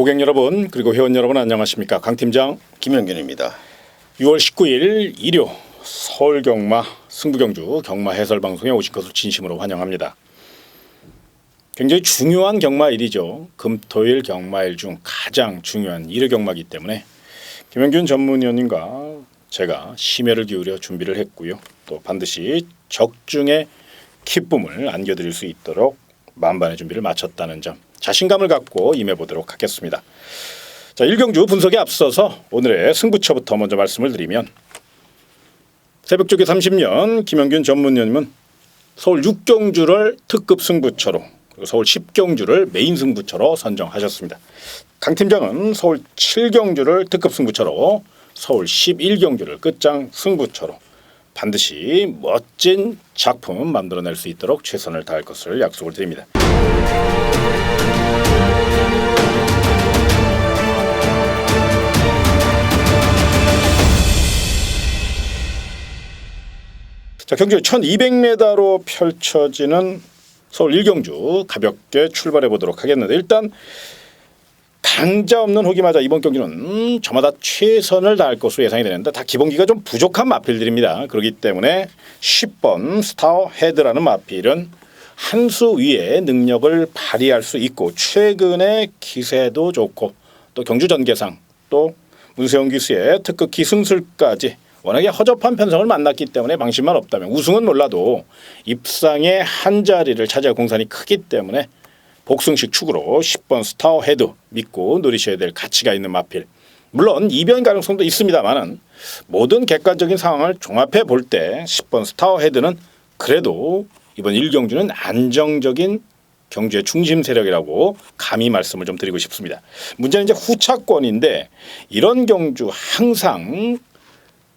고객 여러분 그리고 회원 여러분 안녕하십니까. 강팀장 김영균입니다. 6월 19일 일요 서울 경마 승부경주 경마 해설 방송에 오신 것을 진심으로 환영합니다. 굉장히 중요한 경마일이죠. 금토일 경마일 중 가장 중요한 일요 경마이기 때문에 김영균 전문위원님과 제가 심혈을 기울여 준비를 했고요. 또 반드시 적중의 기쁨을 안겨드릴 수 있도록 만반의 준비를 마쳤다는 점 자신감을 갖고 임해보도록 하겠습니다. 자, 1경주 분석에 앞서서 오늘의 승부처부터 먼저 말씀을 드리면 새벽조기 30년 김영균 전문위원님은 서울 6경주를 특급 승부처로 그리고 서울 10경주를 메인 승부처로 선정하셨습니다. 강 팀장은 서울 7경주를 특급 승부처로 서울 11경주를 끝장 승부처로 반드시 멋진 작품 만들어낼 수 있도록 최선을 다할 것을 약속을 드립니다. 자, 경주 1200m로 펼쳐지는 서울 1경주 가볍게 출발해 보도록 하겠는데 일단 강자 없는 호기 맞아 이번 경기는 저마다 최선을 다할 것으로 예상이 되는데 다 기본기가 좀 부족한 마필들입니다. 그렇기 때문에 10번 스타어 헤드라는 마필은 한 수 위의 능력을 발휘할 수 있고 최근에 기세도 좋고 또 경주 전개상 또 문세영 기수의 특급 기승술까지 워낙에 허접한 편성을 만났기 때문에 방심만 없다면 우승은 몰라도 입상의 한 자리를 차지할 공산이 크기 때문에 복승식 축으로 10번 스타어 헤드 믿고 노리셔야 될 가치가 있는 마필. 물론 이변 가능성도 있습니다만은 모든 객관적인 상황을 종합해 볼 때 10번 스타어 헤드는 그래도 이번 1경주는 안정적인 경주의 중심 세력이라고 감히 말씀을 좀 드리고 싶습니다. 문제는 이제 후차권인데 이런 경주 항상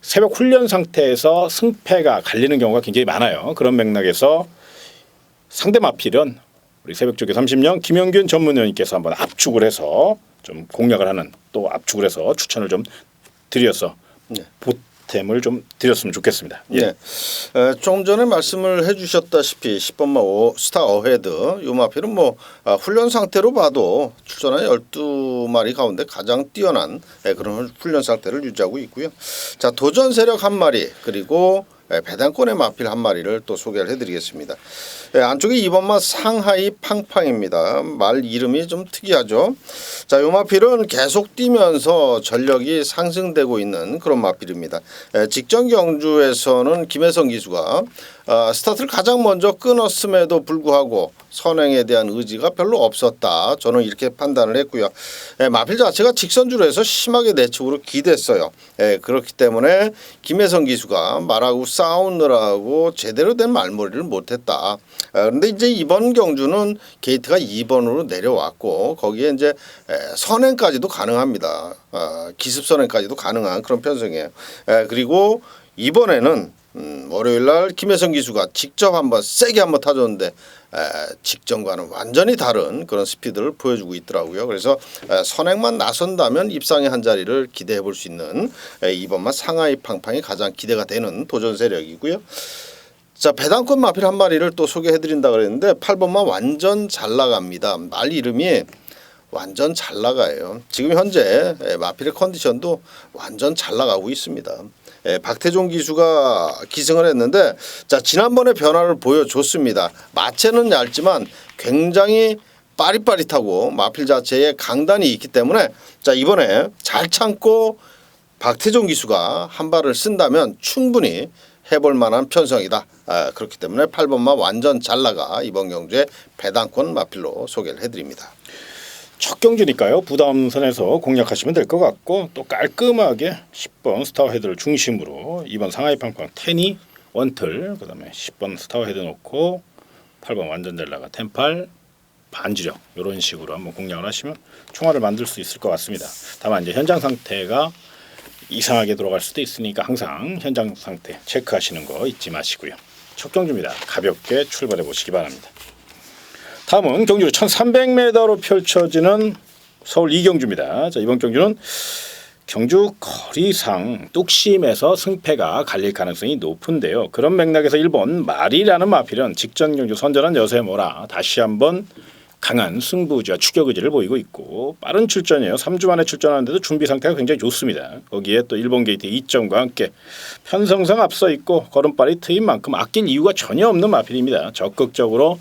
새벽 훈련 상태에서 승패가 갈리는 경우가 굉장히 많아요. 그런 맥락에서 상대 마필은 우리 새벽조기 30년 김영균 전문위원님께서 한번 압축을 해서 좀 공략을 하는 또 압축을 해서 추천을 좀 드려서 보탬을 좀 드렸으면 좋겠습니다. 예. 네. 좀 전에 말씀을 해주셨다시피 10번마 스타 어헤드 이 마필은 훈련 상태로 봐도 출전한 12마리 가운데 가장 뛰어난 그런 훈련 상태를 유지하고 있고요. 자, 도전 세력 한 마리 그리고 배당권의 마필 한 마리를 또 소개를 해드리겠습니다. 안쪽에 2번마 상하이 팡팡입니다. 말 이름이 좀 특이하죠. 자, 이 마필은 계속 뛰면서 전력이 상승되고 있는 그런 마필입니다. 직전 경주에서는 김혜성 기수가 스타트를 가장 먼저 끊었음에도 불구하고 선행에 대한 의지가 별로 없었다. 저는 이렇게 판단을 했고요. 마필 자체가 직선주로 해서 심하게 내측으로 기댔어요. 그렇기 때문에 김혜성 기수가 말하고 싸우느라고 제대로 된 말머리를 못했다. 그런데 이제 이번 경주는 게이트가 2번으로 내려왔고 거기에 이제 선행까지도 가능합니다. 기습 선행까지도 가능한 그런 편성이에요. 그리고 이번에는 월요일날 김혜성 기수가 직접 한번 세게 한번 타줬는데 직전과는 완전히 다른 그런 스피드를 보여주고 있더라고요. 그래서 선행만 나선다면 입상의 한 자리를 기대해 볼 수 있는 이번만 상하이 팡팡이 가장 기대가 되는 도전 세력이고요. 자, 배당권 마필 한 마리를 또 소개해드린다 그랬는데 8번만 완전 잘 나갑니다. 말 이름이 완전 잘 나가요. 지금 현재 마필의 컨디션도 완전 잘 나가고 있습니다. 박태종 기수가 기승을 했는데 자, 지난번에 변화를 보여줬습니다. 마체는 얇지만 굉장히 빠릿빠릿하고 마필 자체에 강단이 있기 때문에 자, 이번에 잘 참고 박태종 기수가 한 발을 쓴다면 충분히 해볼 만한 편성이다. 그렇기 때문에 8번만 완전 잘 나가 이번 경주에 배당권 마필로 소개를 해드립니다. 첫 경주니까요. 부담선에서 공략하시면 될 것 같고 또 깔끔하게 10번 스타어 헤드를 중심으로 2번 상하이 팡팡 테니 원틀 그다음에 10번 스타어 헤드 놓고 8번 완전 잘 나가 텐팔 반지력 이런 식으로 한번 공략을 하시면 총알을 만들 수 있을 것 같습니다. 다만 이제 현장 상태가 이상하게 돌아갈 수도 있으니까 항상 현장 상태 체크하시는 거 잊지 마시고요. 첫 경주입니다. 가볍게 출발해 보시기 바랍니다. 다음은 경주 1300m로 펼쳐지는 서울 2경주입니다. 자, 이번 경주는 경주 거리상 뚝심에서 승패가 갈릴 가능성이 높은데요. 그런 맥락에서 1번 말이라는 마필은 직전 경주 선전한 여세모라 다시 한번 강한 승부의지와 추격 의지를 보이고 있고 빠른 출전이에요. 3주 만에 출전하는데도 준비 상태가 굉장히 좋습니다. 거기에 또 일본 게이트 2점과 함께 편성상 앞서 있고 걸음발이 트인 만큼 아낄 이유가 전혀 없는 마필입니다. 적극적으로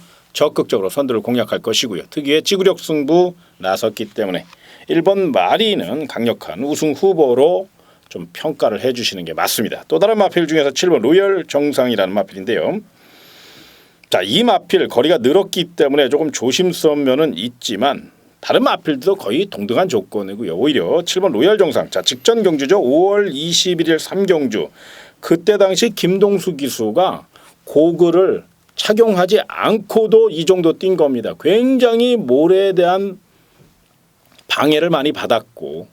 선두를 공략할 것이고요. 특유의 지구력 승부 나섰기 때문에 1번 마리는 강력한 우승 후보로 좀 평가를 해주시는 게 맞습니다. 또 다른 마필 중에서 7번 로열 정상이라는 마필인데요. 자, 이 마필 거리가 늘었기 때문에 조금 조심스러운 면은 있지만 다른 마필도 거의 동등한 조건이고요. 오히려 7번 로열 정상. 자, 직전 경주죠. 5월 21일 3경주. 그때 당시 김동수 기수가 고글을 착용하지 않고도 이 정도 뛴 겁니다. 굉장히 모래에 대한 방해를 많이 받았고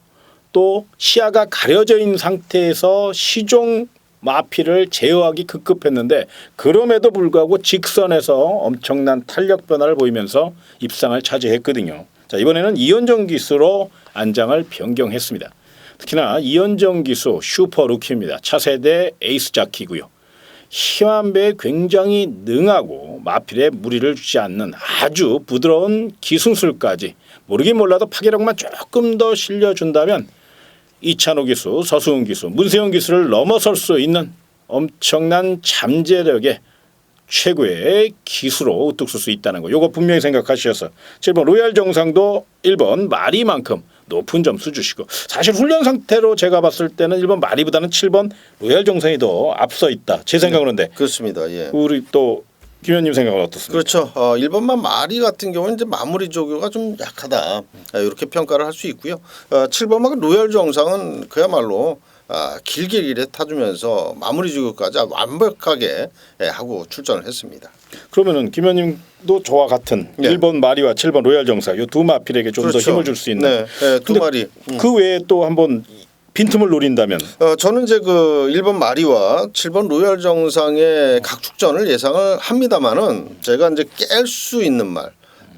또 시야가 가려져 있는 상태에서 시종 마필을 제어하기 급급했는데 그럼에도 불구하고 직선에서 엄청난 탄력 변화를 보이면서 입상을 차지했거든요. 자, 이번에는 이현정 기수로 안장을 변경했습니다. 특히나 이현정 기수 슈퍼 루키입니다. 차세대 에이스 자키고요. 힘한배에 굉장히 능하고 마필에 무리를 주지 않는 아주 부드러운 기승술까지 모르긴 몰라도 파괴력만 조금 더 실려준다면 이찬호 기수, 서수훈 기수, 문세영 기수를 넘어설 수 있는 엄청난 잠재력의 최고의 기수로 우뚝 쓸 수 있다는 거. 이거 분명히 생각하셔서 7번 로얄 정상도 1번 마리만큼 높은 점수 주시고 사실 훈련 상태로 제가 봤을 때는 1번 마리보다는 7번 로얄 정상이 더 앞서 있다. 제 생각으로는데 그렇습니다. 예. 우리 또 김 의원님 생각은 어떻습니까? 그렇죠. 1번만 마리 같은 경우는 이제 마무리 조교가 좀 약하다. 이렇게 평가를 할 수 있고요. 7번만 로열 정상은 그야말로 길게 타주면서 마무리 조교까지 완벽하게 하고 출전을 했습니다. 그러면은 김 의원님도 저와 같은 네. 1번 마리와 7번 로얄 정사 이 두 마필에게 좀 더 그렇죠. 힘을 줄 수 있는. 네, 두 마리. 그 외에 또 한번 빈틈을 노린다면 저는 이제 그 1번 마리와 7번 로얄 정상의 각축전을 예상을 합니다만은 제가 이제 깰 수 있는 말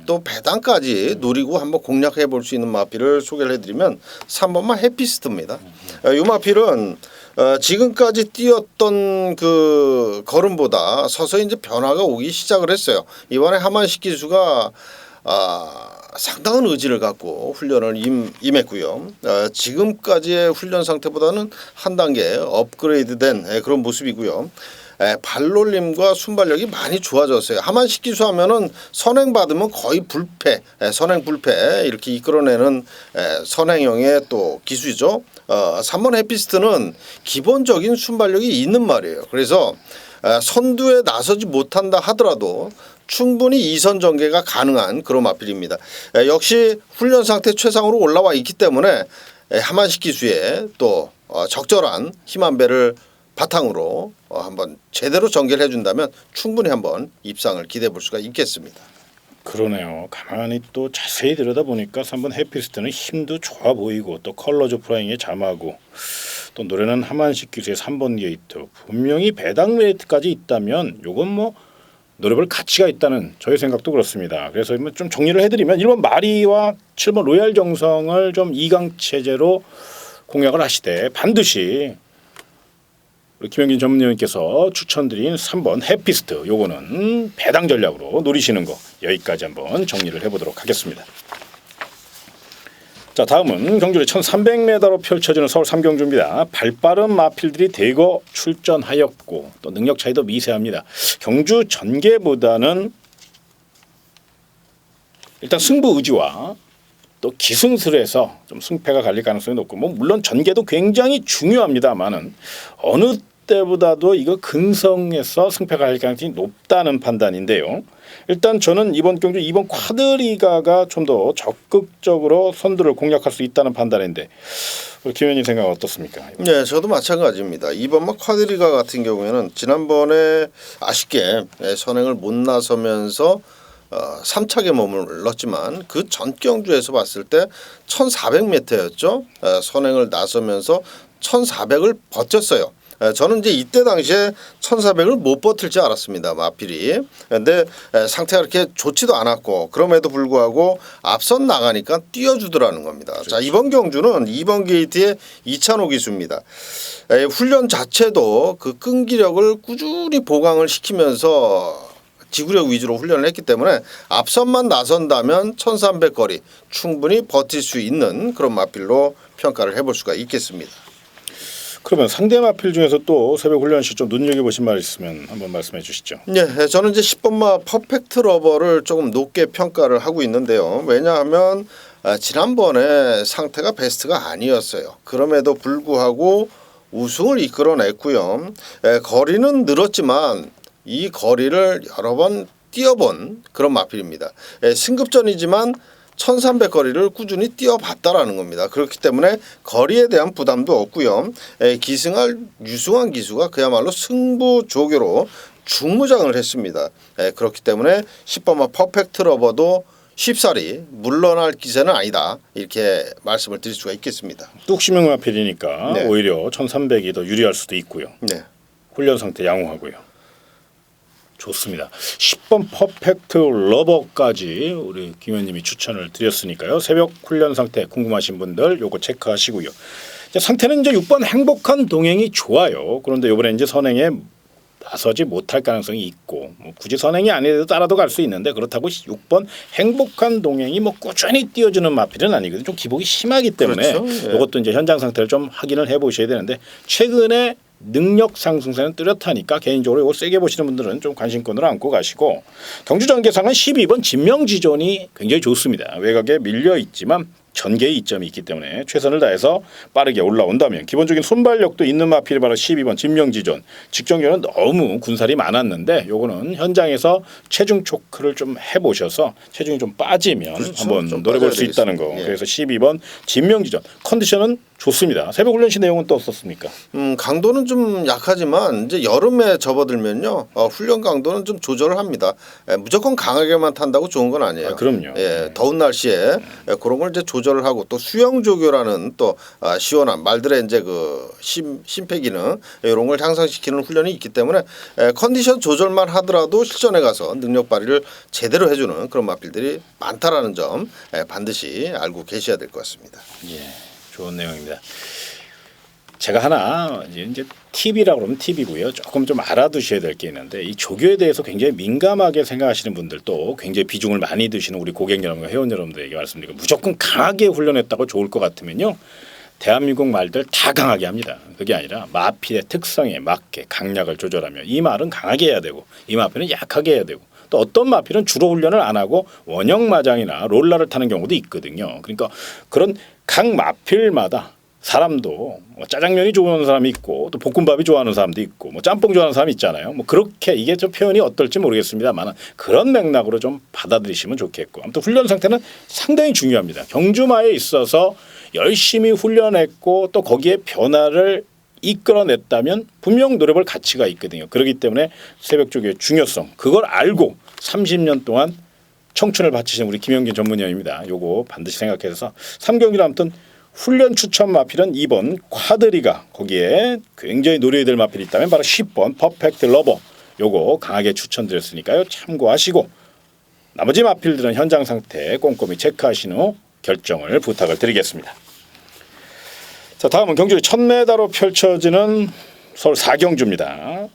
또 배당까지 노리고 한번 공략해 볼 수 있는 마필을 소개를 해드리면 3번만 해피스트입니다. 이 마필은 지금까지 뛰었던 그 걸음보다 서서히 이제 변화가 오기 시작을 했어요. 이번에 하만식 기수가 상당한 의지를 갖고 훈련을 임했고요. 지금까지의 훈련 상태보다는 한 단계 업그레이드된 그런 모습이고요. 발놀림과 순발력이 많이 좋아졌어요. 하만식 기수 하면은 선행 받으면 거의 불패, 선행 불패 이렇게 이끌어내는 선행형의 또 기수죠. 3번 해피스트는 기본적인 순발력이 있는 말이에요. 그래서 선두에 나서지 못한다 하더라도 충분히 2선 전개가 가능한 그런 마필입니다. 역시 훈련 상태 최상으로 올라와 있기 때문에 하만식 기수의 또 적절한 힘한 배를 바탕으로 한번 제대로 전개를 해준다면 충분히 한번 입상을 기대해 볼 수가 있겠습니다. 그러네요. 가만히 또 자세히 들여다보니까 3번 해피스트는 힘도 좋아 보이고 또 컬러즈 프라잉에 잠하고 또 노래는 하만식 기수의 3번 게이트 분명히 배당 메리트까지 있다면 요건 뭐 노려볼 가치가 있다는 저의 생각도 그렇습니다. 그래서 좀 정리를 해드리면 1번 마리와 7번 로얄 정성을 좀 2강 체제로 공략을 하시되 반드시 우리 김영진 전문위원님께서 추천드린 3번 해피스트 요거는 배당 전략으로 노리시는 거 여기까지 한번 정리를 해보도록 하겠습니다. 자, 다음은 경주의 1300m로 펼쳐지는 서울 3경주입니다. 발빠른 마필들이 대거 출전하였고 또 능력 차이도 미세합니다. 경주 전개보다는 일단 승부 의지와 또 기승술에서 좀 승패가 갈릴 가능성이 높고 뭐 물론 전개도 굉장히 중요합니다만은 어느 때보다도 이거 근성에서 승패가 갈릴 가능성이 높다는 판단인데요. 일단 저는 이번 경주 2번 쿼드리가가 좀 더 적극적으로 선두를 공략할 수 있다는 판단인데 우리 김 의원님 생각 어떻습니까? 네, 저도 마찬가지입니다. 2번만 쿼드리가 같은 경우에는 지난번에 아쉽게 선행을 못 나서면서 3착에 머물렀지만 그 전 경주에서 봤을 때 1400m였죠. 선행을 나서면서 1400을 버텼어요. 저는 이제 이때 당시에 1400을 못 버틸 줄 알았습니다. 마필이. 근데 상태가 그렇게 좋지도 않았고 그럼에도 불구하고 앞선 나가니까 띄워주더라는 겁니다. 그렇죠. 자, 이번 경주는 2번 게이트의 이찬호 기수입니다. 훈련 자체도 그 끈기력을 꾸준히 보강을 시키면서 지구력 위주로 훈련을 했기 때문에 앞선만 나선다면 1300 거리 충분히 버틸 수 있는 그런 마필로 평가를 해볼 수가 있겠습니다. 그러면 상대 마필 중에서 또 새벽 훈련 시 좀 눈여겨보신 말 있으면 한번 말씀해 주시죠. 네, 저는 이제 10번마 퍼펙트 러버를 조금 높게 평가를 하고 있는데요. 왜냐하면 지난번에 상태가 베스트가 아니었어요. 그럼에도 불구하고 우승을 이끌어냈고요. 거리는 늘었지만 이 거리를 여러 번 뛰어본 그런 마필입니다. 승급전이지만 1300 거리를 꾸준히 뛰어봤다라는 겁니다. 그렇기 때문에 거리에 대한 부담도 없고요. 기승할 유승환 기수가 그야말로 승부 조교로 중무장을 했습니다. 그렇기 때문에 10번마 퍼펙트 러버도 쉽사리 물러날 기세는 아니다. 이렇게 말씀을 드릴 수가 있겠습니다. 뚝심형 마필이니까 네. 오히려 1300이 더 유리할 수도 있고요. 네. 훈련 상태 양호하고요. 좋습니다. 10번 퍼펙트 러버까지 우리 김 의원님이 추천을 드렸으니까요. 새벽 훈련 상태 궁금하신 분들 요거 체크하시고요. 이제 상태는 이제 6번 행복한 동행이 좋아요. 그런데 이번에 이제 선행에 나서지 못할 가능성이 있고 뭐 굳이 선행이 아니라도 따라도 갈 수 있는데 그렇다고 6번 행복한 동행이 뭐 꾸준히 띄워주는 마필은 아니거든요. 좀 기복이 심하기 때문에 그렇죠. 예. 이것도 이제 현장 상태를 좀 확인을 해보셔야 되는데 최근에 능력 상승세는 뚜렷하니까 개인적으로 이거 세게 보시는 분들은 좀 관심권으로 안고 가시고 경주 전개상은 12번 진명지존이 굉장히 좋습니다. 외곽에 밀려 있지만 전개의 이점이 있기 때문에 최선을 다해서 빠르게 올라온다면 기본적인 순발력도 있는 마필이 바로 12번 진명지존. 직전에는 너무 군살이 많았는데 요거는 현장에서 체중 초크를 좀 해보셔서 체중이 좀 빠지면 그렇죠. 한번 좀 노려볼 수 빠져야 있다는 거. 되겠습니다. 예. 그래서 12번 진명지존. 컨디션은 좋습니다. 새벽 훈련시 내용은 또 어떻습니까? 강도는 좀 약하지만 이제 여름에 접어들면요 훈련 강도는 좀 조절을 합니다. 무조건 강하게만 탄다고 좋은 건 아니에요. 그럼요. 더운 날씨에 그런 걸 이제 조절을 하고 또 수영 조교라는 또 시원한 말들의 이제 그 심폐 기능 이런 걸 향상시키는 훈련이 있기 때문에 컨디션 조절만 하더라도 실전에 가서 능력 발휘를 제대로 해주는 그런 마필들이 많다라는 점 반드시 알고 계셔야 될 것 같습니다. 예. 좋은 내용입니다. 제가 하나 이제 팁이라고 그러면 팁이고요. 조금 좀 알아두셔야 될 게 있는데 이 조교에 대해서 굉장히 민감하게 생각하시는 분들도 굉장히 비중을 많이 두시는 우리 고객 여러분과 회원 여러분들에게 말씀드리고 무조건 강하게 훈련했다고 좋을 것 같으면요. 대한민국 말들 다 강하게 합니다. 그게 아니라 마필의 특성에 맞게 강약을 조절하며 이 말은 강하게 해야 되고 이 마필은 약하게 해야 되고 또 어떤 마필은 주로 훈련을 안 하고 원형 마장이나 롤러를 타는 경우도 있거든요. 그러니까 그런 각 마필마다 사람도 뭐 짜장면이 좋아하는 사람이 있고 또 볶음밥이 좋아하는 사람도 있고 뭐 짬뽕 좋아하는 사람이 있잖아요. 뭐 그렇게 이게 좀 표현이 어떨지 모르겠습니다만 그런 맥락으로 좀 받아들이시면 좋겠고 아무튼 훈련 상태는 상당히 중요합니다. 경주마에 있어서 열심히 훈련했고 또 거기에 변화를 이끌어냈다면 분명 노려볼 가치가 있거든요. 그렇기 때문에 새벽 조교의 중요성 그걸 알고 30년 동안 청춘을 바치신 우리 김영균 전문위원입니다. 요거 반드시 생각해서 3경기는 아무튼 훈련 추천 마필은 2번 쿼드리가 거기에 굉장히 노려야 될 마필이 있다면 바로 10번 퍼펙트 러버 요거 강하게 추천드렸으니까요. 참고하시고 나머지 마필들은 현장 상태 꼼꼼히 체크하신 후 결정을 부탁을 드리겠습니다. 자, 다음은 경주의 1000m로 펼쳐지는 서울 4경주입니다.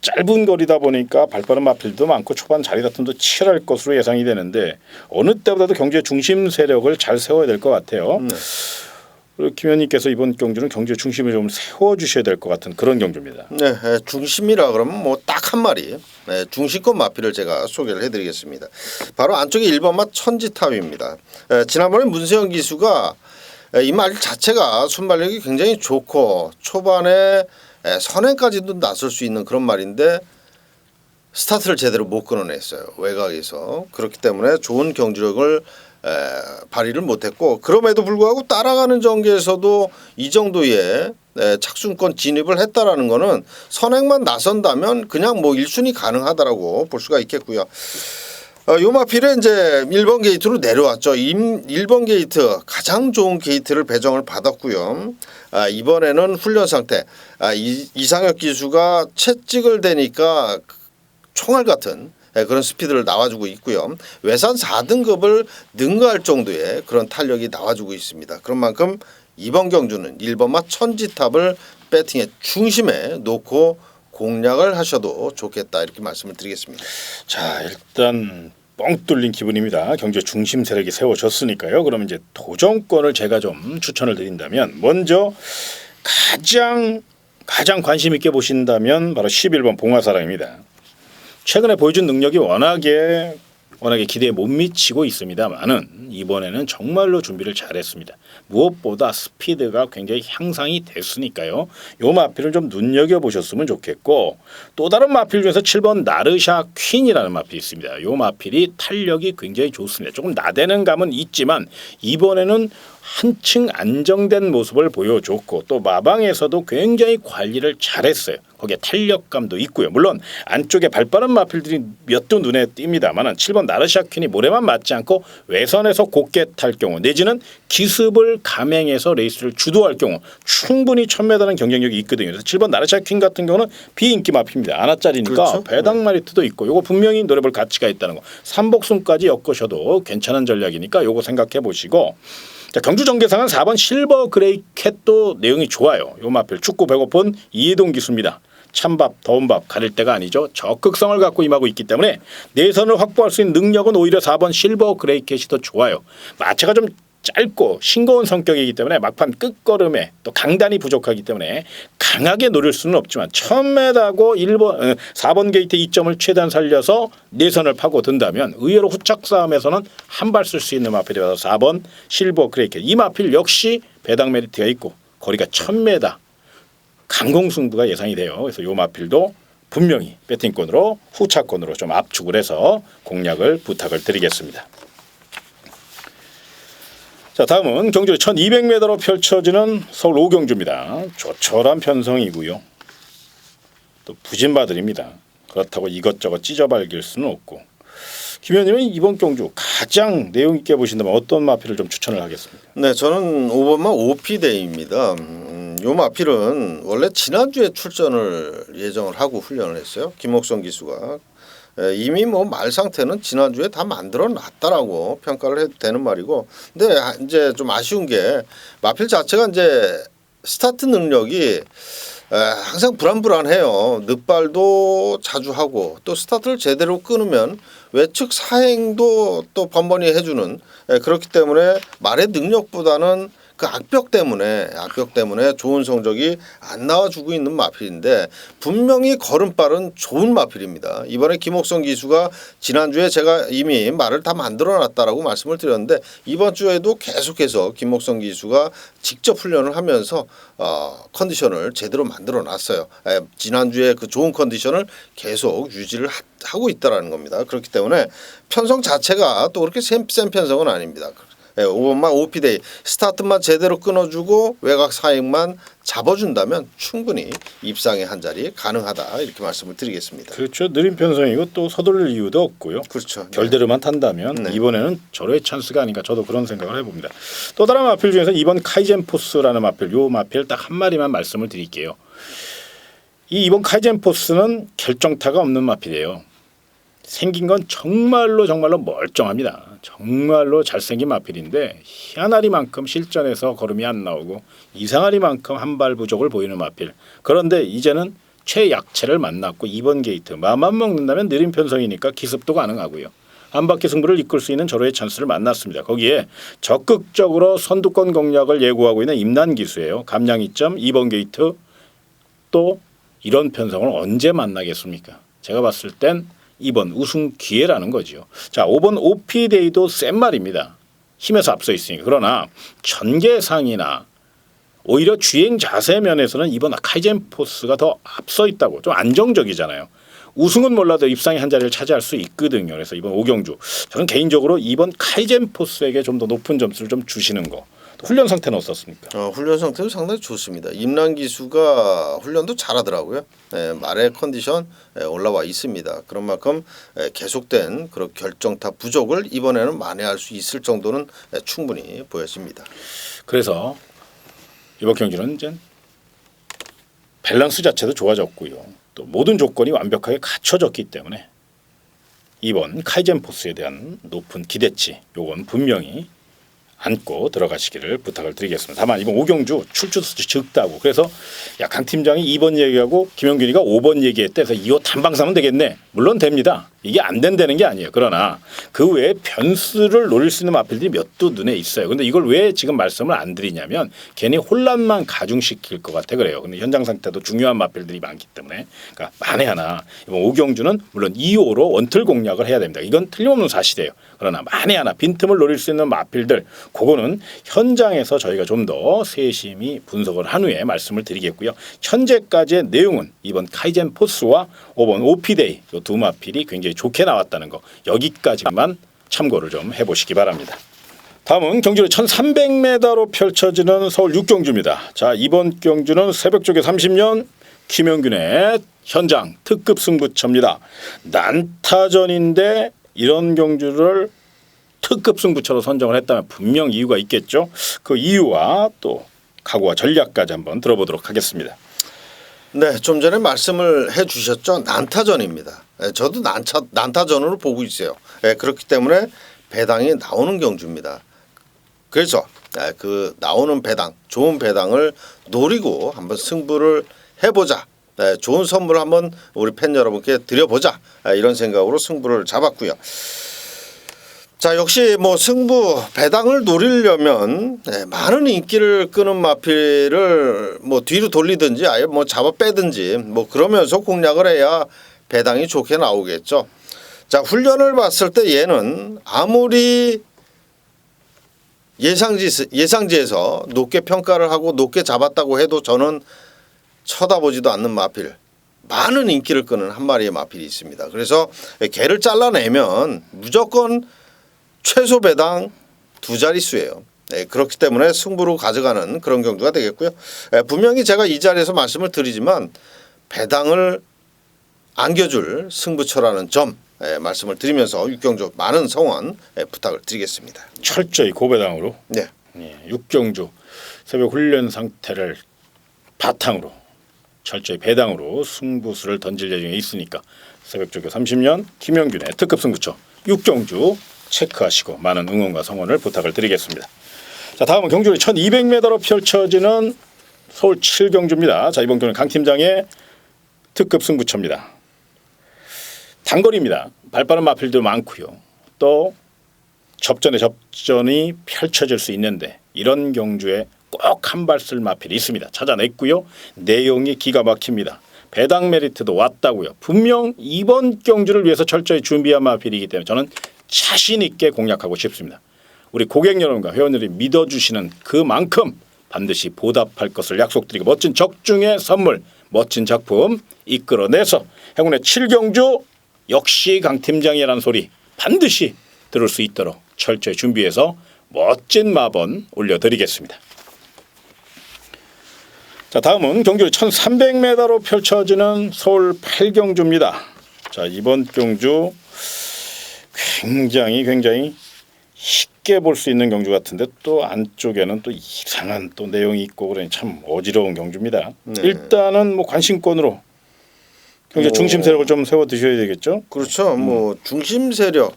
짧은 거리다 보니까 발빠른 마필도 많고 초반 자리 다툼도 치열할 것으로 예상이 되는데 어느 때보다도 경주의 중심 세력을 잘 세워야 될 것 같아요. 그리고 김 의원님께서 이번 경주는 경주의 중심을 좀 세워주셔야 될 것 같은 그런 경주입니다. 네, 중심이라 그러면 뭐 딱 한 마리 중심권 마필을 제가 소개를 해드리겠습니다. 바로 안쪽에 1번마 천지탑입니다. 지난번에 문세영 기수가 이 말 자체가 순발력이 굉장히 좋고 초반에 선행까지도 나설 수 있는 그런 말인데 스타트를 제대로 못 끊어냈어요. 외곽에서. 그렇기 때문에 좋은 경주력을 발휘를 못했고 그럼에도 불구하고 따라가는 전개에서도 이 정도의 착순권 진입을 했다라는 거는 선행만 나선다면 그냥 뭐 1순위 가능하다라고 볼 수가 있겠고요. 요 마필은 이제 1번 게이트로 내려왔죠. 1번 게이트 가장 좋은 게이트를 배정을 받았고요. 이번에는 훈련 상태 이상혁 기수가 채찍을 대니까 총알 같은 그런 스피드를 나와주고 있고요. 외산 4등급을 능가할 정도의 그런 탄력이 나와주고 있습니다. 그런 만큼 이번 경주는 1번마 천지탑을 배팅의 중심에 놓고 공략을 하셔도 좋겠다 이렇게 말씀을 드리겠습니다. 자, 일단 뻥 뚫린 기분입니다. 경제 중심 세력이 세워졌으니까요. 그럼 이제 도정권을 제가 좀 추천을 드린다면 먼저 가장 관심 있게 보신다면 바로 11번 봉화사랑입니다. 최근에 보여준 능력이 워낙에 기대에 못 미치고 있습니다만은 이번에는 정말로 준비를 잘했습니다. 무엇보다 스피드가 굉장히 향상이 됐으니까요. 요 마필을 좀 눈여겨보셨으면 좋겠고 또 다른 마필 중에서 7번 나르샤 퀸이라는 마필이 있습니다. 요 마필이 탄력이 굉장히 좋습니다. 조금 나대는 감은 있지만 이번에는 한층 안정된 모습을 보여줬고 또 마방에서도 굉장히 관리를 잘했어요. 거기에 탄력감도 있고요. 물론 안쪽에 발빠른 마필들이 몇 도 눈에 띕니다만 7번 나르샤 퀸이 모래만 맞지 않고 외선에서 곱게 탈 경우 내지는 기습을 감행해서 레이스를 주도할 경우 충분히 1000m는 경쟁력이 있거든요. 그래서 7번 나르샤 퀸 같은 경우는 비인기 마필입니다. 아나짜리니까 그렇죠. 배당 마리트도 있고 요거 분명히 노려볼 가치가 있다는 거. 삼복순까지 엮으셔도 괜찮은 전략이니까 요거 생각해 보시고 자, 경주 정계상은 4번 실버 그레이 캣도 내용이 좋아요. 요 마필 축구 배고픈 이해동 기수입니다. 찬밥 더운 밥 가릴 때가 아니죠. 적극성을 갖고 임하고 있기 때문에 내선을 확보할 수 있는 능력은 오히려 4번 실버 그레이 캣이 더 좋아요. 마체가 좀 짧고 싱거운 성격이기 때문에 막판 끝걸음에 또 강단이 부족하기 때문에 강하게 노릴 수는 없지만 1000m하고 4번 게이트 2점을 최대한 살려서 내선을 파고든다면 의외로 후착 싸움에서는 한 발 쓸 수 있는 마필이라서 4번 실버 크레이켓 이 마필 역시 배당 메리트가 있고 거리가 1000m 강공승부가 예상이 돼요. 그래서 이 마필도 분명히 배팅권으로 후차권으로 좀 압축을 해서 공략을 부탁을 드리겠습니다. 자, 다음은 경주 1200m로 펼쳐지는 서울 오경주입니다. 조촐한 편성이고요. 또 부진바들입니다. 그렇다고 이것저것 찢어발길 수는 없고. 김 의원님은 이번 경주 가장 내용 있게 보신다면 어떤 마필을 좀 추천을 하겠습니까? 네, 저는 5번마 오피데이입니다. 요 마필은 원래 지난주에 출전을 예정을 하고 훈련을 했어요. 김옥성 기수가. 이미 뭐 말 상태는 지난주에 다 만들어 놨다라고 평가를 해도 되는 말이고, 근데 이제 좀 아쉬운 게 마필 자체가 이제 스타트 능력이 항상 불안해요. 늑발도 자주 하고 또 스타트를 제대로 끊으면 외측 사행도 또 번번이 해주는 그렇기 때문에 말의 능력보다는 그 악벽 때문에 좋은 성적이 안 나와주고 있는 마필인데 분명히 걸음발은 좋은 마필입니다. 이번에 김옥성 기수가 지난주에 제가 이미 말을 다 만들어놨다라고 말씀을 드렸는데 이번 주에도 계속해서 김옥성 기수가 직접 훈련을 하면서 컨디션을 제대로 만들어놨어요. 지난주에 그 좋은 컨디션을 계속 유지를 하고 있다라는 겁니다. 그렇기 때문에 편성 자체가 또 그렇게 센 편성은 아닙니다. 5번만 오피데이 스타트만 제대로 끊어주고 외곽 사행만 잡아준다면 충분히 입상의 한 자리 가능하다 이렇게 말씀을 드리겠습니다. 그렇죠. 느린 편성이고 또 서두를 이유도 없고요. 그렇죠. 결대로만 탄다면 네. 이번에는 절호의 찬스가 아닌가 저도 그런 생각을 해봅니다. 또 다른 마필 중에서 이번 카이젠포스라는 마필 요 마필 딱 한 마리만 말씀을 드릴게요. 이번 카이젠포스는 결정타가 없는 마필이에요. 생긴 건 정말로 멀쩡합니다. 정말로 잘생긴 마필인데 희한하리만큼 실전에서 걸음이 안 나오고 이상하리만큼 한 발 부족을 보이는 마필. 그런데 이제는 최약체를 만났고 2번 게이트 마음만 먹는다면 느린 편성이니까 기습도 가능하고요. 한 바퀴 승부를 이끌 수 있는 절호의 찬스를 만났습니다. 거기에 적극적으로 선두권 공략을 예고하고 있는 임난 기수예요. 감량 2점 2번 게이트 또 이런 편성을 언제 만나겠습니까? 제가 봤을 땐 이번 우승 기회라는 거죠. 자, 5번 오피데이도 센 말입니다. 힘에서 앞서 있으니까. 그러나 전개상이나 오히려 주행 자세 면에서는 이번 카이젠포스가 더 앞서 있다고. 좀 안정적이잖아요. 우승은 몰라도 입상의 한 자리를 차지할 수 있거든요. 그래서 이번 오경주 저는 개인적으로 이번 카이젠포스에게 좀 더 높은 점수를 좀 주시는 거. 훈련 상태는 어떻습니까? 훈련 상태도 상당히 좋습니다. 임란 기수가 훈련도 잘하더라고요. 말의 컨디션 올라와 있습니다. 그런 만큼 계속된 그런 결정타 부족을 이번에는 만회할 수 있을 정도는 충분히 보여집니다. 그래서 이번 경기는 이제 밸런스 자체도 좋아졌고요. 또 모든 조건이 완벽하게 갖춰졌기 때문에 이번 카이젠포스에 대한 높은 기대치 요건 분명히 안고 들어가시기를 부탁을 드리겠습니다. 다만 이번 오경주 출주 수치 적다고 그래서 야 강 팀장이 2번 얘기하고 김영균이가 5번 얘기했대. 그래서 이거 단방 사면 되겠네. 물론 됩니다. 이게 안 된다는 게 아니에요. 그러나 그 외에 변수를 노릴 수 있는 마필들이 몇 도 눈에 있어요. 근데 이걸 왜 지금 말씀을 안 드리냐면 괜히 혼란만 가중시킬 것 같아 그래요. 근데 현장 상태도 중요한 마필들이 많기 때문에 그러니까 만에 하나 이번 오경주는 물론 2호로 원틀 공략을 해야 됩니다. 이건 틀림없는 사실이에요. 그러나 만에 하나 빈틈을 노릴 수 있는 마필들 그거는 현장에서 저희가 좀 더 세심히 분석을 한 후에 말씀을 드리겠고요. 현재까지의 내용은 이번 카이젠 포스와 5번 오피데이 이 두 마필이 굉장히 좋게 나왔다는 거 여기까지만 참고를 좀 해보시기 바랍니다. 다음은 경주로 1300m로 펼쳐지는 서울 6경주입니다. 자 이번 경주는 새벽 쪽에 30년 김영균의 현장 특급 승부처입니다. 난타전인데 이런 경주를 특급 승부처로 선정을 했다면 분명 이유가 있겠죠. 그 이유와 또 각오와 전략까지 한번 들어보도록 하겠습니다. 네, 좀 전에 말씀을 해주셨죠. 난타전입니다. 저도 난타전으로 보고 있어요. 그렇기 때문에 배당이 나오는 경주입니다. 그래서 그 나오는 배당, 좋은 배당을 노리고 한번 승부를 해보자. 좋은 선물을 한번 우리 팬 여러분께 드려보자. 이런 생각으로 승부를 잡았고요. 자 역시 뭐 승부 배당을 노리려면 많은 인기를 끄는 마필을 뭐 뒤로 돌리든지 아예 뭐 잡아 빼든지 뭐 그러면서 공략을 해야 배당이 좋게 나오겠죠. 자 훈련을 봤을 때 얘는 아무리 예상지에서 높게 평가를 하고 높게 잡았다고 해도 저는 쳐다보지도 않는 마필 많은 인기를 끄는 한 마리의 마필이 있습니다. 그래서 걔를 잘라내면 무조건 최소 배당 2자릿수예요. 그렇기 때문에 승부로 가져가는 그런 경주가 되겠고요. 분명히 제가 이 자리에서 말씀을 드리지만 배당을 안겨줄 승부처라는 점 말씀을 드리면서 6경주 많은 성원 부탁을 드리겠습니다. 철저히 고배당으로 네. 6경주 새벽 훈련 상태를 바탕으로 철저히 배당으로 승부수를 던질 예정에 있으니까 새벽 조교 30년 김영균의 특급 승부처 6경주 체크하시고 많은 응원과 성원을 부탁을 드리겠습니다. 자 다음은 경주를 1200m로 펼쳐지는 서울 7경주입니다. 자 이번 경주는 강 팀장의 특급 승부처입니다. 단거리입니다. 발빠른 마필도 많고요. 또 접전이 펼쳐질 수 있는데 이런 경주에 꼭 한 발 쓸 마필이 있습니다. 찾아냈고요. 내용이 기가 막힙니다. 배당 메리트도 왔다고요. 분명 이번 경주를 위해서 철저히 준비한 마필이기 때문에 저는 자신 있게 공략하고 싶습니다. 우리 고객 여러분과 회원들이 믿어주시는 그만큼 반드시 보답할 것을 약속드리고 멋진 적중의 선물, 멋진 작품 이끌어내서 행운의 7경주 역시 강 팀장이라는 소리 반드시 들을 수 있도록 철저히 준비해서 멋진 마번 올려드리겠습니다. 자 다음은 경주 1300m로 펼쳐지는 서울 8경주입니다. 자 이번 경주 굉장히 쉽게 볼 수 있는 경주 같은데 또 안쪽에는 또 이상한 또 내용이 있고 그러니 참 어지러운 경주입니다. 네. 일단은 뭐 관심권으로 경주 중심 세력을 좀 세워 드셔야 되겠죠. 그렇죠. 뭐 중심 세력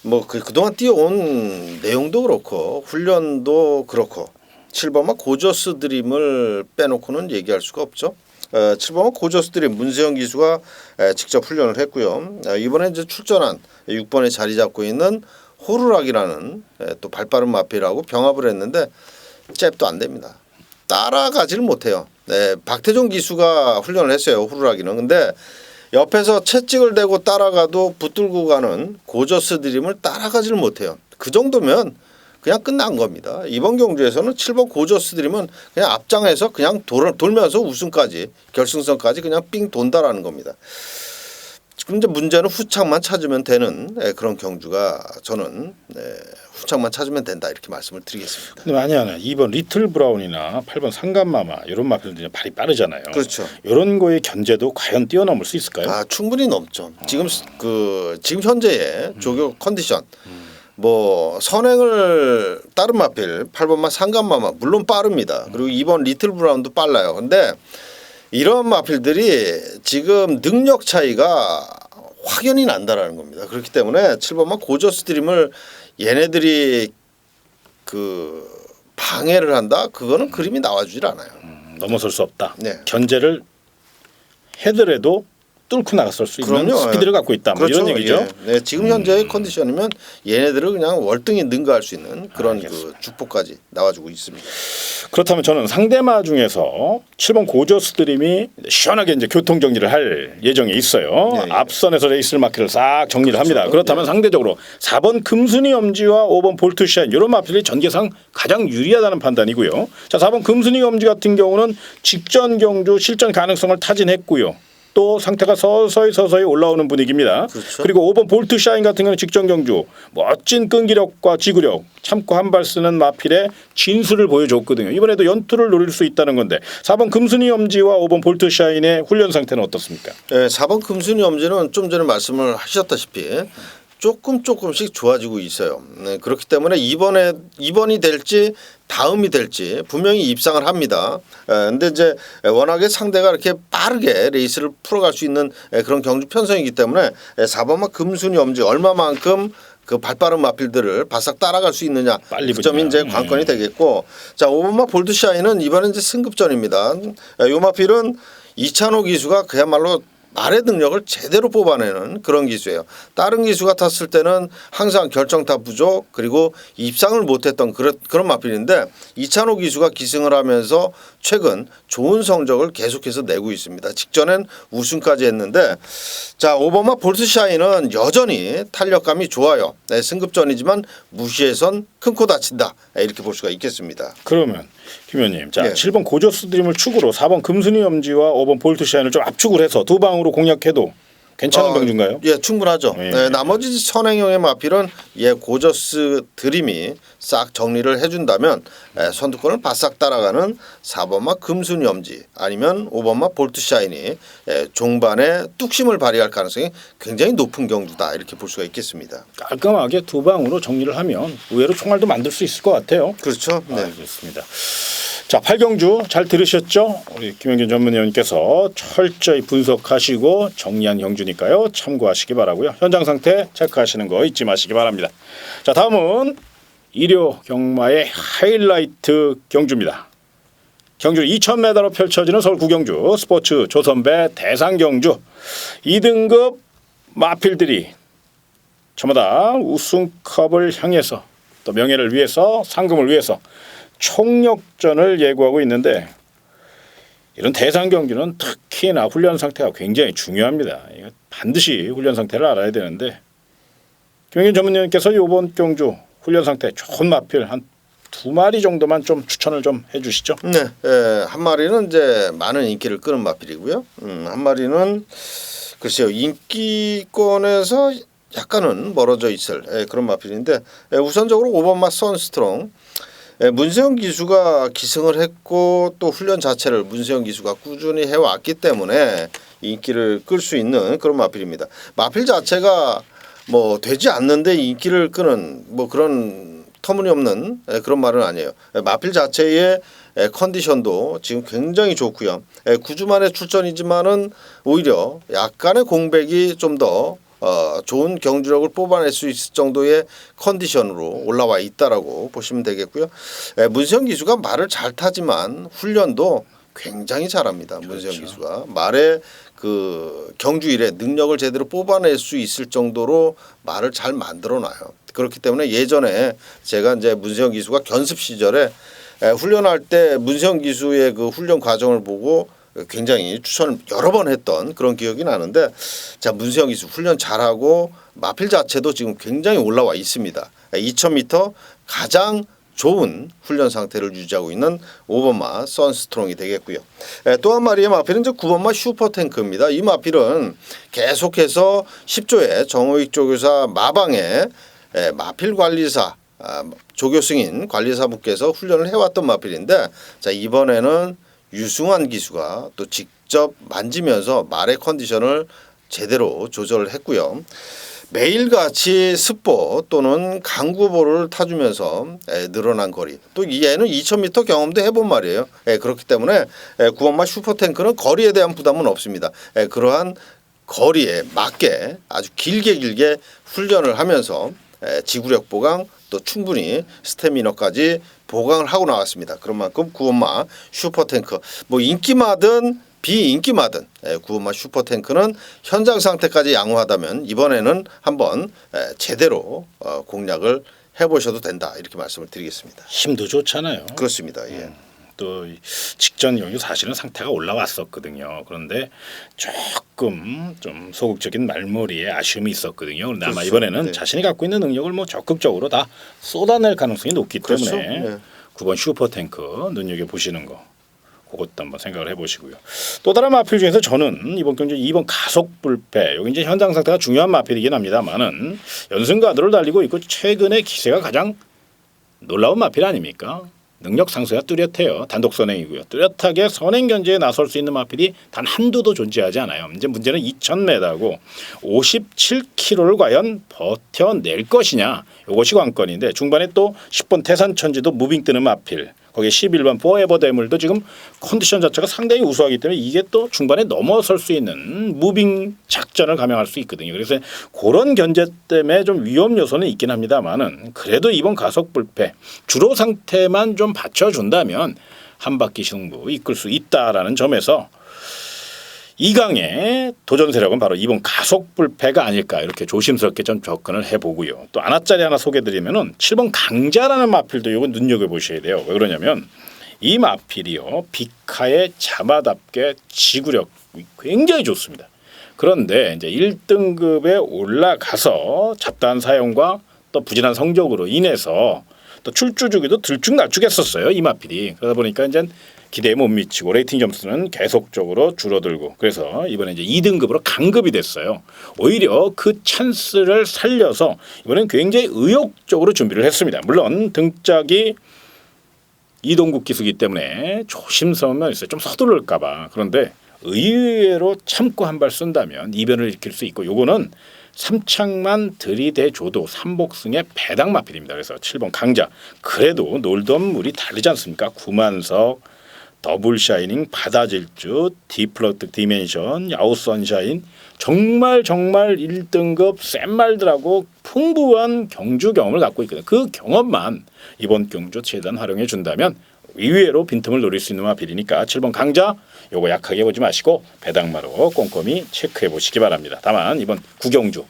뭐 그동안 뛰어온 내용도 그렇고 훈련도 그렇고 7번마 고저스 드림을 빼놓고는 얘기할 수가 없죠. 7번마 고저스 드림 문세영 기수가 직접 훈련을 했고요. 이번에 이제 출전한 6번에 자리 잡고 있는 호루락이라는 또 발빠른 마필하고 병합을 했는데 잽도 안 됩니다. 따라가지를 못해요. 박태종 기수가 훈련을 했어요. 호루락이는. 근데 옆에서 채찍을 대고 따라가도 붙들고 가는 고저스 드림을 따라가지를 못해요. 그 정도면 그냥 끝난 겁니다. 이번 경주에서는 7번 고저스 드림은 그냥 앞장에서 그냥 돌면서 우승까지 결승선까지 그냥 삥 돈다라는 겁니다. 근데 문제는 후착만 찾으면 되는 그런 경주가 저는 후착만 찾으면 된다 이렇게 말씀을 드리겠습니다. 근데 만약 하나 2번 리틀 브라운이나 8번 상감마마 이런 마필들이 발이 빠르잖아요. 그렇죠. 이런 거의 견제도 과연 뛰어넘을 수 있을까요? 충분히 넘죠. 지금 현재의 조교 컨디션 뭐 선행을 다른 마필 8번마 상감마마 물론 빠릅니다. 그리고 2번 리틀 브라운도 빨라요. 근데 이런 마필들이 지금 능력 차이가 확연히 난다라는 겁니다. 그렇기 때문에 7번마 고저스 드림을 얘네들이 그 방해를 한다. 그거는 그림이 나와주질 않아요. 넘어설 수 없다. 네. 견제를 해더라도 뚫고 나갔을 수 있는 그럼요. 스피드를 갖고 있다. 뭐 그렇죠. 이런 얘기죠. 예. 네, 지금 현재의 컨디션이면 얘네들을 그냥 월등히 능가할 수 있는 그런 알겠습니다. 그 주포까지 나와주고 있습니다. 그렇다면 저는 상대마 중에서 7번 고저스드림이 시원하게 이제 교통 정리를 할 예정에 있어요. 네, 예. 앞선에서 레이스를 마크를 싹 정리를 그렇죠. 합니다. 그렇다면 네. 상대적으로 4번 금순이 엄지와 5번 볼트샤인 이런 마필이 전개상 가장 유리하다는 판단이고요. 자, 4번 금순이 엄지 같은 경우는 직전 경주 실전 가능성을 타진했고요. 또 상태가 서서히 올라오는 분위기입니다. 그렇죠. 그리고 5번 볼트샤인 같은 경우는 직전 경주 멋진 끈기력과 지구력 참고 한 발 쓰는 마필의 진수를 보여줬거든요. 이번에도 연투를 노릴 수 있다는 건데 4번 금순이 엄지와 5번 볼트샤인의 훈련 상태는 어떻습니까? 네, 4번 금순이 엄지는 좀 전에 말씀을 하셨다시피 조금씩 좋아지고 있어요. 네, 그렇기 때문에 이번이 될지 다음이 될지 분명히 입상을 합니다. 근데 이제 워낙에 상대가 이렇게 빠르게 레이스를 풀어갈 수 있는 그런 경주 편성이기 때문에 4번마 금순이 엄지 얼마만큼 그 발빠른 마필들을 바싹 따라갈 수 있느냐 빨리 그 점이 이제 관건이 되겠고, 자 5번마 볼트샤인은 이번에 이제 승급전입니다. 요 마필은 이찬호 기수가 그야말로 말의 능력을 제대로 뽑아내는 그런 기수예요. 다른 기수 같았을 때는 항상 결정타 부족 그리고 입상을 못했던 그런 마필인데 이찬호 기수가 기승을 하면서 최근 좋은 성적을 계속해서 내고 있습니다. 직전엔 우승까지 했는데 자 5번마 볼트샤인은 여전히 탄력감이 좋아요. 네, 승급전이지만 무시해선 큰 코 다친다. 이렇게 볼 수가 있겠습니다. 그러면 김 의원님, 자 네. 7번 고저스 드림을 축으로 4번 금순이 엄지와 5번 볼트샤인을 좀 압축을 해서 두 방으로 공략해도 괜찮은 병주인가요? 예, 충분하죠. 예. 네, 나머지 선행형의 마필은 고저스 드림이 싹 정리를 해준다면 선두권을 바싹 따라가는 4번마 금순이 엄지 아니면 5번마 볼트샤인이 종반에 뚝심을 발휘할 가능성이 굉장히 높은 경주다 이렇게 볼 수가 있겠습니다. 깔끔하게 두 방으로 정리를 하면 의외로 총알도 만들 수 있을 것 같아요. 그렇죠. 네. 알겠습니다. 자, 8경주 잘 들으셨죠? 우리 김영균 전문위원님께서 철저히 분석하시고 정리한 경주니까요. 참고하시기 바라고요. 현장 상태 체크하시는 거 잊지 마시기 바랍니다. 자, 다음은 일요 경마의 하이라이트 경주입니다. 경주 2000m로 펼쳐지는 서울 구경주 스포츠 조선배 대상경주 2등급 마필들이 저마다 우승컵을 향해서 또 명예를 위해서 상금을 위해서 총력전을 예고하고 있는데 이런 대상 경주는 특히나 훈련 상태가 굉장히 중요합니다. 이거 반드시 훈련 상태를 알아야 되는데 김영균 전문위원께서 이번 경주 훈련 상태 좋은 마필 한 2마리 정도만 좀 추천을 좀 해주시죠. 네, 한 마리는 이제 많은 인기를 끄는 마필이고요. 한 마리는 글쎄요 인기권에서 약간은 멀어져 있을 그런 마필인데 우선적으로 5번마 선스트롱 문세영 기수가 기승을 했고 또 훈련 자체를 문세영 기수가 꾸준히 해왔기 때문에 인기를 끌 수 있는 그런 마필입니다. 마필 자체가 뭐 되지 않는데 인기를 끄는 뭐 그런 터무니없는 그런 말은 아니에요. 마필 자체의 컨디션도 지금 굉장히 좋고요. 9주 만에 출전이지만은 오히려 약간의 공백이 좀 더 좋은 경주력을 뽑아낼 수 있을 정도의 컨디션으로 올라와 있다라고 보시면 되겠고요. 문세영 기수가 말을 잘 타지만 훈련도 굉장히 잘합니다. 문세영 기수가 말에 그 경주일에 능력을 제대로 뽑아낼 수 있을 정도로 말을 잘 만들어놔요. 그렇기 때문에 예전에 제가 이제 문세영 기수가 견습 시절에 훈련할 때 문세영 기수의 그 훈련 과정을 보고 굉장히 추천을 여러 번 했던 그런 기억이 나는데 자 문세영 기수 훈련 잘하고 마필 자체도 지금 굉장히 올라와 있습니다. 2000m 가장 좋은 훈련 상태를 유지하고 있는 5번마 선스트롱이 되겠고요. 또 한 마리의 마필은 이제 9번마 슈퍼탱크입니다. 이 마필은 계속해서 10조의 정호익 조교사 마방에 마필 관리사 조교승인 관리사분께서 훈련을 해왔던 마필인데 자 이번에는 유승환 기수가 또 직접 만지면서 말의 컨디션을 제대로 조절을 했고요. 매일같이 습보 또는 강구보를 타주면서 늘어난 거리 또 얘는 2000m 경험도 해본 말이에요. 그렇기 때문에 9번마 슈퍼탱크는 거리에 대한 부담은 없습니다. 그러한 거리에 맞게 아주 길게 훈련을 하면서 지구력 보강 또 충분히 스태미너까지 보강을 하고 나왔습니다. 그런 만큼 구원마 슈퍼탱크 뭐 인기마든 비인기마든 구원마 슈퍼탱크는 현장 상태까지 양호하다면 이번에는 한번 제대로 공략을 해보셔도 된다 이렇게 말씀을 드리겠습니다. 힘도 좋잖아요. 그렇습니다. 예. 또 직전 경기 사실은 상태가 올라왔었거든요. 그런데 조금 좀 소극적인 말머리에 아쉬움이 있었거든요. 그런데 아마 그렇죠. 이번에는 네. 자신이 갖고 있는 능력을 뭐 적극적으로 다 쏟아낼 가능성이 높기 그렇죠. 때문에 네. 9번 슈퍼탱크 눈여겨 보시는 거. 그것도 한번 생각을 해보시고요. 또 다른 마필 중에서 저는 이번 경기 2번 가속 불패 여기 이제 현장 상태가 중요한 마필이긴 합니다만은 연승 가드를 달리고 있고 최근에 기세가 가장 놀라운 마필 아닙니까? 능력 상수가 뚜렷해요. 단독 선행이고요. 뚜렷하게 선행 견제에 나설 수 있는 마필이 단 한두도 존재하지 않아요. 이제 문제는 2,000m고 57km를 과연 버텨낼 것이냐. 이것이 관건인데 중반에 또 10번 태산천지도 무빙 뜨는 마필. 거기에 11번 포에버 대물도 지금 컨디션 자체가 상당히 우수하기 때문에 이게 또 중반에 넘어설 수 있는 무빙 작전을 감행할 수 있거든요. 그래서 그런 견제 때문에 좀 위험 요소는 있긴 합니다만은 그래도 이번 가속 불패 주로 상태만 좀 받쳐준다면 한 바퀴 승부 이끌 수 있다라는 점에서 2강의 도전 세력은 바로 이번 가속 불패가 아닐까 이렇게 조심스럽게 좀 접근을 해보고요. 또 아나짜리 하나 소개드리면은 7번 강자라는 마필도 이건 눈여겨보셔야 돼요. 왜 그러냐면 이 마필이요. 비카의 자마답게 지구력 굉장히 좋습니다. 그런데 이제 1등급에 올라가서 잡다한 사용과 또 부진한 성적으로 인해서 또 출주 주기도 들쭉날쭉했었어요. 이 마필이. 그러다 보니까 이제 기대에 못 미치고 레이팅 점수는 계속적으로 줄어들고 그래서 이번에 이제 2등급으로 강급이 됐어요. 오히려 그 찬스를 살려서 이번엔 굉장히 의욕적으로 준비를 했습니다. 물론 등짝이 이동국 기수기 때문에 조심스러운 있어요. 좀 서두를까 봐. 그런데 의외로 참고 한 발 쓴다면 이변을 일으킬 수 있고 요거는 삼창만 들이대줘도 삼복승의 배당 마필입니다. 그래서 7번 강자. 그래도 놀던 물이 다르지 않습니까? 구만석 더블 샤이닝, 바다질주, 디플러트 디멘션, 야우 선샤인 정말 1등급 센 말들하고 풍부한 경주 경험을 갖고 있거든요. 그 경험만 이번 경주 최대한 활용해 준다면 의외로 빈틈을 노릴 수 있는 마필이니까 7번 강자 요거 약하게 보지 마시고 배당마로 꼼꼼히 체크해 보시기 바랍니다. 다만 이번 구경주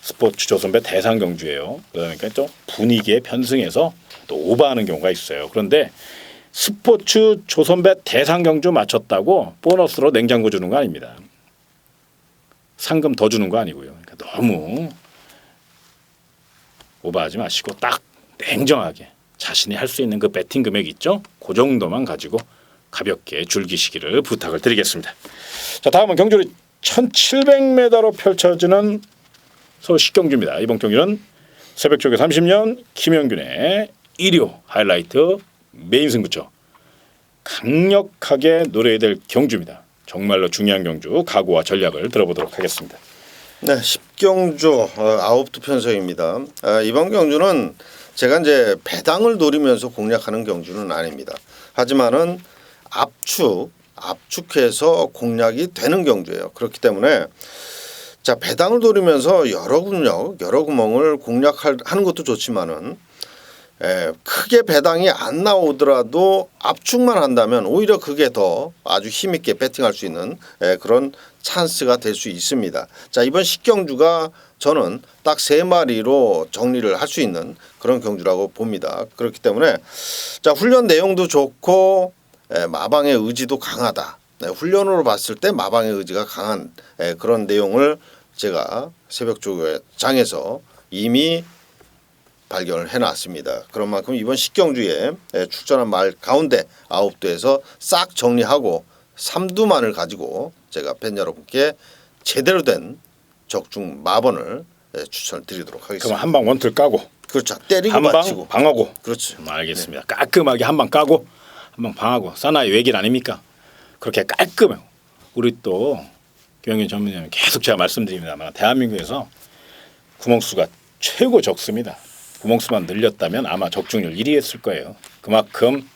스포츠 조선배 대상 경주예요. 그러니까 좀 분위기에 편승해서 또 오버하는 경우가 있어요. 그런데 스포츠 조선배 대상 경주 마쳤다고 보너스로 냉장고 주는 거 아닙니다. 상금 더 주는 거 아니고요. 그러니까 너무 오버하지 마시고 딱 냉정하게 자신이 할 수 있는 그 배팅 금액 있죠? 그 정도만 가지고 가볍게 즐기시기를 부탁을 드리겠습니다. 자, 다음은 경주를 1,700m로 펼쳐지는 서울 식경주입니다. 이번 경기는 새벽 쪽에 30년 김영균의 1호 하이라이트 메인 승부처 강력하게 노려야 될 경주입니다. 정말로 중요한 경주 각오와 전략을 들어보도록 하겠습니다. 네, 10경주 9두 편성입니다. 이번 경주는 제가 이제 배당을 노리면서 공략하는 경주는 아닙니다. 하지만은 압축해서 공략이 되는 경주예요. 그렇기 때문에 자 배당을 노리면서 여러 구멍을 공략하는 것도 좋지만은 크게 배당이 안 나오더라도 압축만 한다면 오히려 그게 더 아주 힘있게 배팅할 수 있는 그런 찬스가 될 수 있습니다. 자 이번 10경주가 저는 딱 3마리로 정리를 할 수 있는 그런 경주라고 봅니다. 그렇기 때문에 자 훈련 내용도 좋고 마방의 의지도 강하다. 훈련으로 봤을 때 마방의 의지가 강한 그런 내용을 제가 새벽 장에서 이미 발견을 해놨습니다. 그런 만큼 이번 10경주에 출전한 말 가운데 9두에서 싹 정리하고 3두만을 가지고 제가 팬 여러분께 제대로 된 적중 마번을 추천을 드리도록 하겠습니다. 그럼 한방 원틀 까고 그렇죠. 때리고 한방 맞히고 방하고 그렇죠. 알겠습니다. 깔끔하게 한방 까고 한방 방하고 사나이 외길 아닙니까? 그렇게 깔끔해요. 우리 또 김영균 전문위원 계속 제가 말씀드립니다만 대한민국에서 구멍수가 최고 적습니다. 구멍수만 늘렸다면 아마 적중률 1위 했을 거예요. 그만큼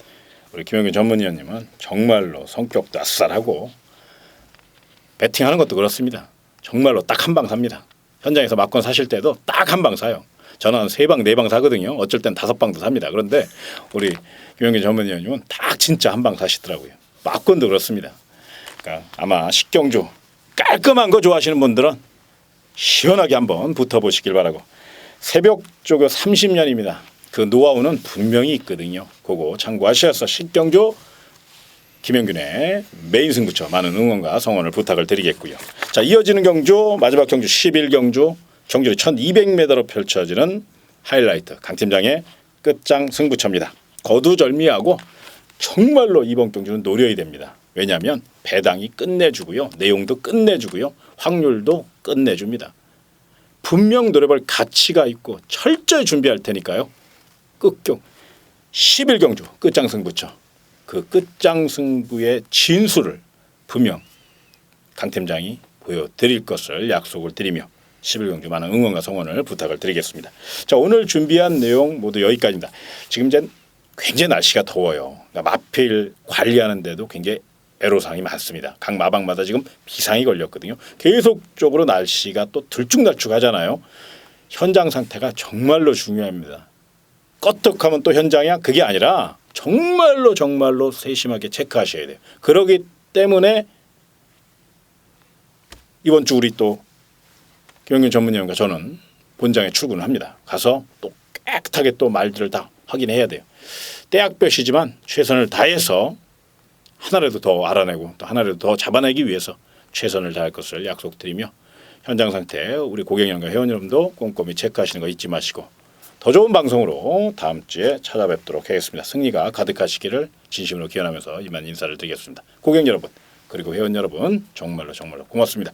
우리 김영균 전문위원님은 정말로 성격도 아싸하고 배팅하는 것도 그렇습니다. 정말로 딱 한 방 삽니다. 현장에서 막건 사실 때도 딱 한 방 사요. 저는 3방 4방 사거든요. 어쩔 땐 5방도 삽니다. 그런데 우리 김영균 전문위원님은 딱 진짜 한 방 사시더라고요. 막건도 그렇습니다. 그러니까 아마 식경주 깔끔한 거 좋아하시는 분들은 시원하게 한번 붙어보시길 바라고. 새벽 조교 30년입니다. 그 노하우는 분명히 있거든요. 그거 참고하셔서 식경주 김영균의 메인 승부처 많은 응원과 성원을 부탁을 드리겠고요. 자, 이어지는 경주 마지막 경주 11경주 경주는 1200m로 펼쳐지는 하이라이트 강팀장의 끝장 승부처입니다. 거두절미하고 정말로 이번 경주는 노려야 됩니다. 왜냐하면 배당이 끝내주고요. 내용도 끝내주고요. 확률도 끝내줍니다. 분명 노려볼 가치가 있고 철저히 준비할 테니까요. 끝경 11경주 끝장 승부처. 그 끝장 승부의 진수를 분명 강 팀장이 보여드릴 것을 약속을 드리며 11경주 많은 응원과 성원을 부탁을 드리겠습니다. 자, 오늘 준비한 내용 모두 여기까지입니다. 지금 이제 굉장히 날씨가 더워요. 그러니까 마필 관리하는데도 굉장히 애로사항이 많습니다. 각 마방마다 지금 비상이 걸렸거든요. 계속적으로 날씨가 또 들쭉날쭉하잖아요. 현장 상태가 정말로 중요합니다. 껐덕하면 또 현장이야? 그게 아니라 정말로 세심하게 체크하셔야 돼요. 그러기 때문에 이번 주 우리 또 김영균 전문위원과 저는 본장에 출근을 합니다. 가서 또 깨끗하게 또 말들을 다 확인해야 돼요. 떼약볕이지만 최선을 다해서 하나라도 더 알아내고 또 하나라도 더 잡아내기 위해서 최선을 다할 것을 약속드리며 현장 상태 우리 고객님과 회원 여러분도 꼼꼼히 체크하시는 거 잊지 마시고 더 좋은 방송으로 다음 주에 찾아뵙도록 하겠습니다. 승리가 가득하시기를 진심으로 기원하면서 이만 인사를 드리겠습니다. 고객 여러분 그리고 회원 여러분 정말로 고맙습니다.